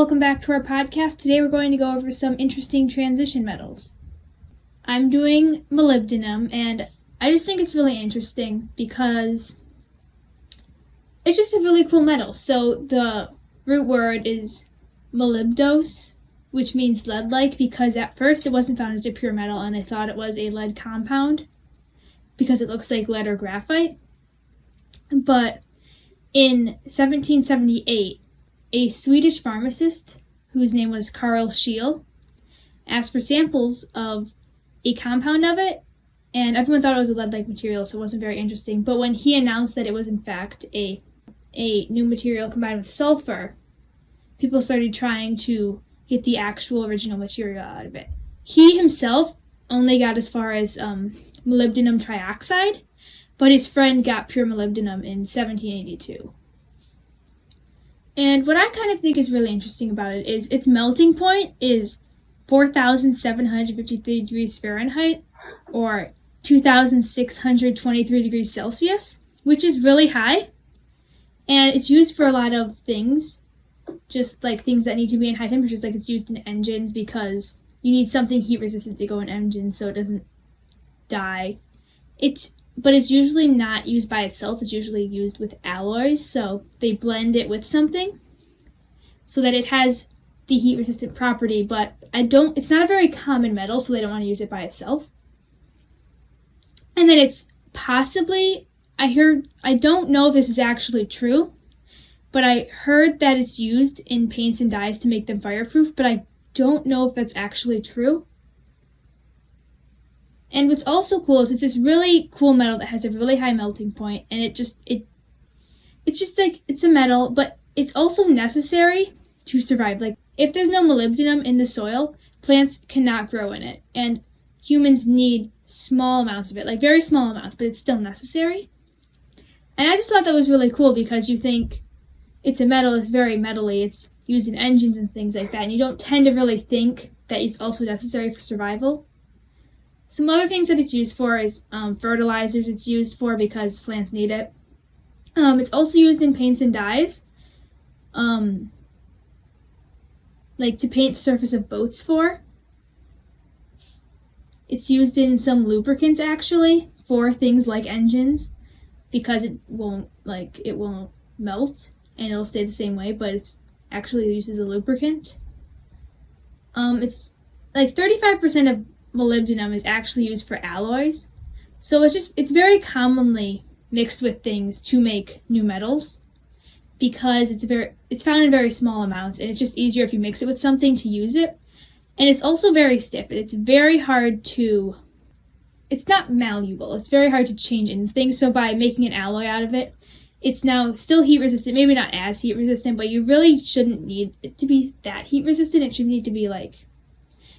welcome back to our podcast. Today we're going to go over some interesting transition metals. I'm doing molybdenum, and I just think it's really interesting because it's just a really cool metal. So the root word is molybdos, which means lead-like, because at first it wasn't found as a pure metal and they thought it was a lead compound because it looks like lead or graphite. But in 1778, a Swedish pharmacist, whose name was Carl Scheele, asked for samples of a compound of it, and everyone thought it was a lead-like material, so it wasn't very interesting. But when he announced that it was in fact a new material combined with sulfur, people started trying to get the actual original material out of it. He himself only got as far as molybdenum trioxide, but his friend got pure molybdenum in 1782. And what I kind of think is really interesting about it is its melting point is 4,753 degrees Fahrenheit, or 2,623 degrees Celsius, which is really high. And it's used for a lot of things, just like things that need to be in high temperatures, like it's used in engines because you need something heat resistant to go in engines so it doesn't die. But it's usually not used by itself. It's usually used with alloys, so they blend it with something so that it has the heat-resistant property, but it's not a very common metal, so they don't want to use it by itself. And then it's possibly, I don't know if this is actually true, but I heard that it's used in paints and dyes to make them fireproof, but I don't know if that's actually true. And what's also cool is it's this really cool metal that has a really high melting point, and it's just like, it's a metal, but it's also necessary to survive. Like, if there's no molybdenum in the soil, plants cannot grow in it, and humans need small amounts of it, like very small amounts, but it's still necessary. And I just thought that was really cool because you think it's a metal, it's very metally, it's used in engines and things like that, and you don't tend to really think that it's also necessary for survival. Some other things that it's used for is fertilizers. It's used for because plants need it. It's also used in paints and dyes, like to paint the surface of boats for. It's used in some lubricants actually for things like engines because it won't melt and it'll stay the same way, but it's actually used as a lubricant. It's like 35% of molybdenum is actually used for alloys, so it's very commonly mixed with things to make new metals because it's found in very small amounts, and it's just easier if you mix it with something to use it. And it's also very stiff, and it's very hard to, it's not malleable, it's very hard to change into things. So by making an alloy out of it, it's now still heat resistant, maybe not as heat resistant, but you really shouldn't need it to be that heat resistant. It should need to be like,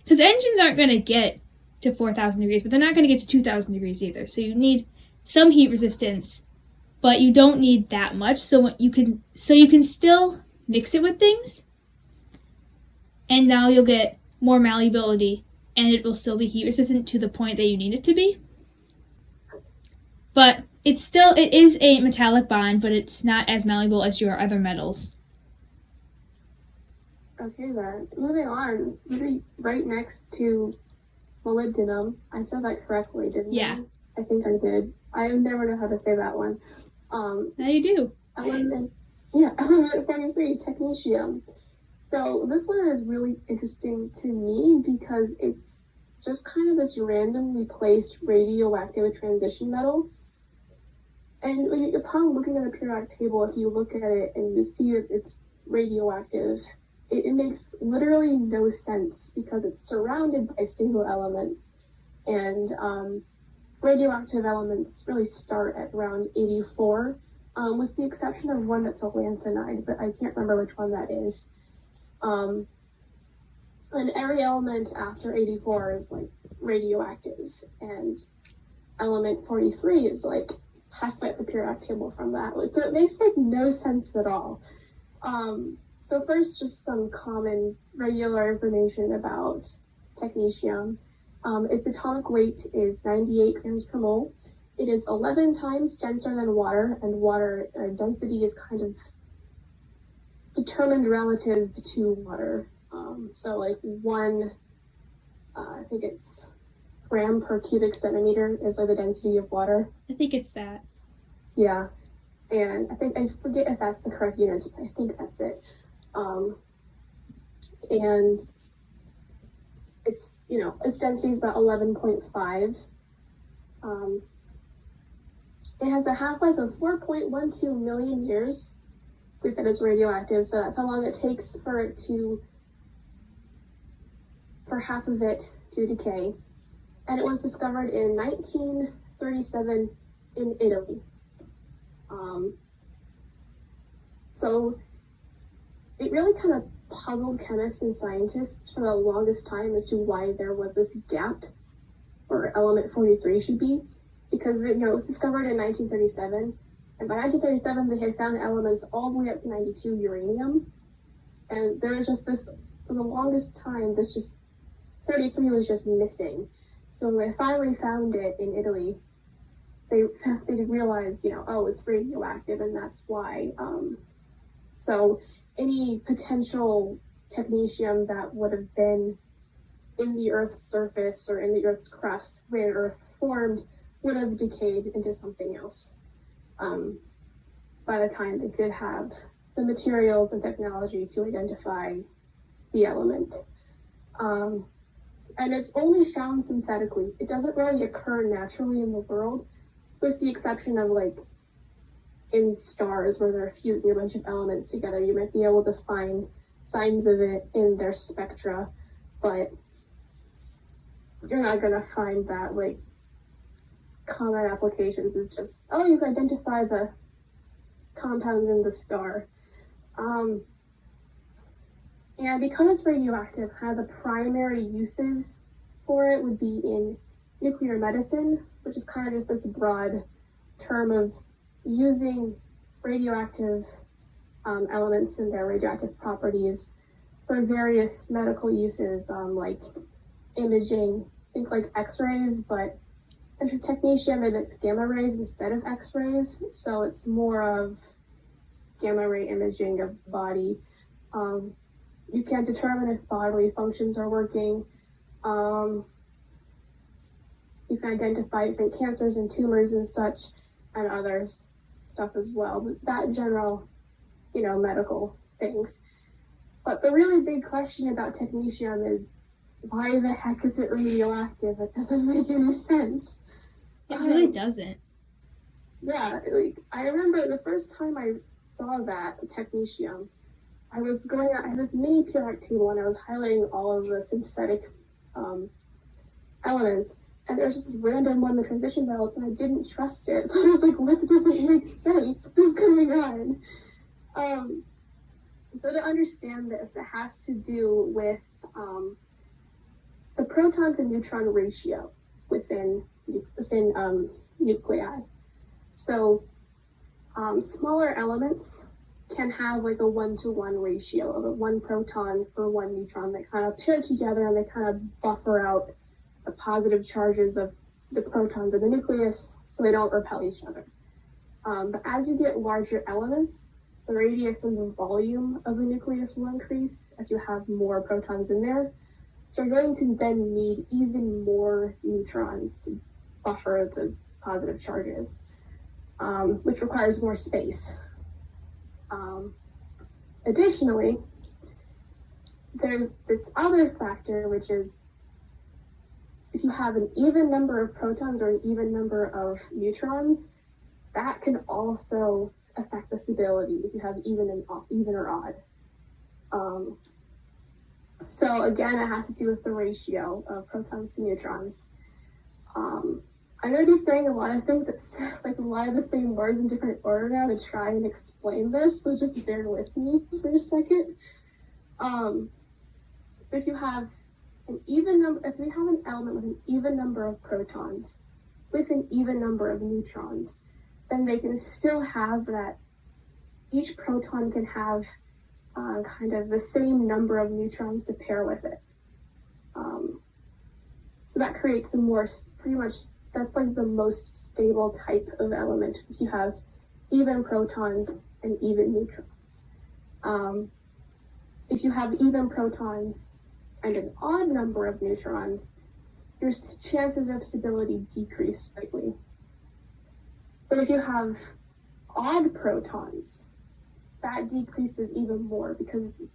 because engines aren't going to get to 4,000 degrees, but they're not going to get to 2,000 degrees either. So you need some heat resistance, but you don't need that much. So you can still mix it with things, and now you'll get more malleability, and it will still be heat resistant to the point that you need it to be. But it is a metallic bond, but it's not as malleable as your other metals. Okay then, moving on, right next to molybdenum. I said that correctly, didn't Yeah. I think I did. I never know how to say that one. Now you do. Element 43, Technetium. So this one is really interesting to me because it's just kind of this randomly placed radioactive transition metal. And upon looking at the periodic table, if you look at it and you see that it's radioactive, it makes literally no sense because it's surrounded by stable elements, and radioactive elements really start at around 84, with the exception of one that's a lanthanide, but I can't remember which one that is. And every element after 84 is like radioactive, and element 43 is like halfway up the periodic table from that. So it makes like no sense at all. So first, just some common regular information about technetium. Its atomic weight is 98 grams per mole. It is 11 times denser than water, and water density is kind of determined relative to water. So like I think it's gram per cubic centimeter is like the density of water. I think it's that. Yeah, and I forget if that's the correct unit, but I think that's it. And its density is about 11.5. It has a half-life of 4.12 million years. We said it's radioactive, so that's how long it takes for half of it to decay. And it was discovered in 1937 in Italy. So it really kind of puzzled chemists and scientists for the longest time as to why there was this gap where element 43 should be, because it was discovered in 1937, and by 1937 they had found elements all the way up to 92 uranium, and there was just this, for the longest time, this just 33 was just missing. So when they finally found it in Italy, they realized, oh, it's radioactive, and that's why. So any potential technetium that would have been in the Earth's surface or in the Earth's crust when Earth formed would have decayed into something else by the time they could have the materials and technology to identify the element. And it's only found synthetically. It doesn't really occur naturally in the world, with the exception of like in stars where they're fusing a bunch of elements together. You might be able to find signs of it in their spectra, but you're not going to find that like common applications is just, oh, you can identify the compounds in the star. And because it's radioactive, kind of the primary uses for it would be in nuclear medicine, which is kind of just this broad term of using radioactive elements and their radioactive properties for various medical uses, like imaging, think like x-rays, but technetium emits gamma rays instead of x-rays, so it's more of gamma ray imaging of the body. You can determine if bodily functions are working. You can identify different cancers and tumors and such, and others stuff as well. But that in general, medical things. But the really big question about technetium is, why the heck is it radioactive? It doesn't make any sense. It really doesn't. Yeah, like I remember the first time I saw that technetium, I had this mini periodic table and I was highlighting all of the synthetic elements, and there was just this random one, the transition metals, and I didn't trust it. So I was like, what doesn't make sense? What's going on? So to understand this, it has to do with the proton to neutron ratio within nuclei. So smaller elements can have like a 1-to-1 ratio of a 1 proton for 1 neutron. They kind of pair together and they kind of buffer out the positive charges of the protons in the nucleus so they don't repel each other. But as you get larger elements, the radius and the volume of the nucleus will increase as you have more protons in there. So you're going to then need even more neutrons to buffer the positive charges, which requires more space. Additionally, there's this other factor, which is if you have an even number of protons or an even number of neutrons, that can also affect the stability if you have even or odd. So again, it has to do with the ratio of protons to neutrons. I'm going to be saying a lot of things that's like a lot of the same words in different order now to try and explain this, so just bear with me for a second. If you have if we have an element with an even number of protons with an even number of neutrons, then they can still have that, each proton can have kind of the same number of neutrons to pair with it. So that creates a more, pretty much, that's like the most stable type of element if you have even protons and even neutrons. If you have even protons and an odd number of neutrons, your chances of stability decrease slightly. But if you have odd protons, that decreases even more because you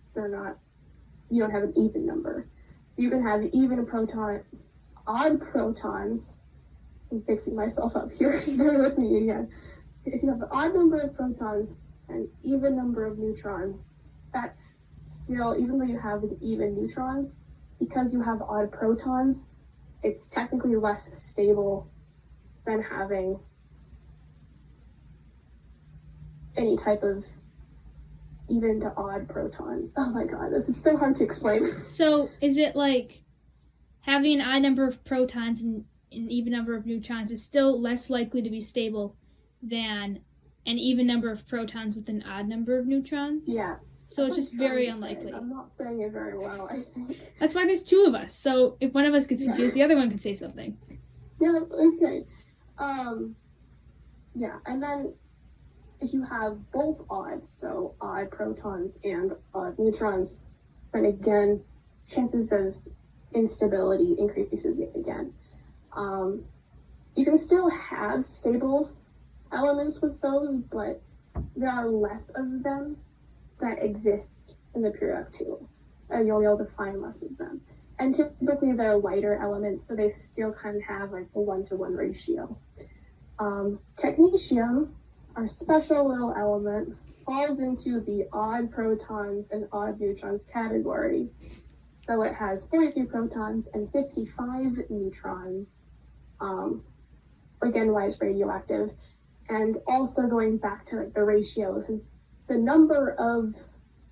don't have an even number. So you can have odd protons. I'm fixing myself up here. Bear with me again. If you have an odd number of protons and even number of neutrons, that's still, even though you have even neutrons, because you have odd protons, it's technically less stable than having any type of even to odd proton. Oh my god, this is so hard to explain. So is it like having an odd number of protons and an even number of neutrons is still less likely to be stable than an even number of protons with an odd number of neutrons? Yeah. So it's just very unlikely. I'm not saying it very well, I think. That's why there's two of us. So if one of us gets confused, the other one can say something. Yeah, okay. Yeah, and then if you have both odd, so odd protons and odd neutrons, then again, chances of instability increases yet again. You can still have stable elements with those, but there are less of them that exist in the periodic table, and you'll be able to find less of them. And typically they're lighter elements, so they still kind of have like a 1-to-1 ratio. Technetium, our special little element, falls into the odd protons and odd neutrons category. So it has 43 protons and 55 neutrons. Again, why it's radioactive. And also going back to like the ratio, since the number of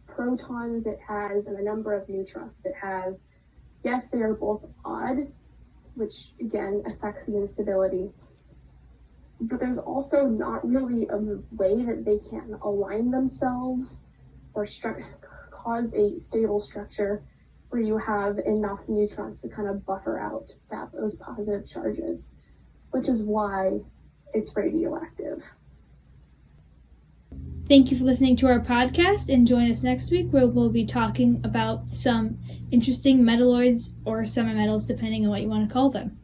protons it has and the number of neutrons it has, yes, they are both odd, which again affects the instability. But there's also not really a way that they can align themselves or cause a stable structure where you have enough neutrons to kind of buffer out those positive charges, which is why it's radioactive. Thank you for listening to our podcast, and join us next week where we'll be talking about some interesting metalloids or semimetals, depending on what you want to call them.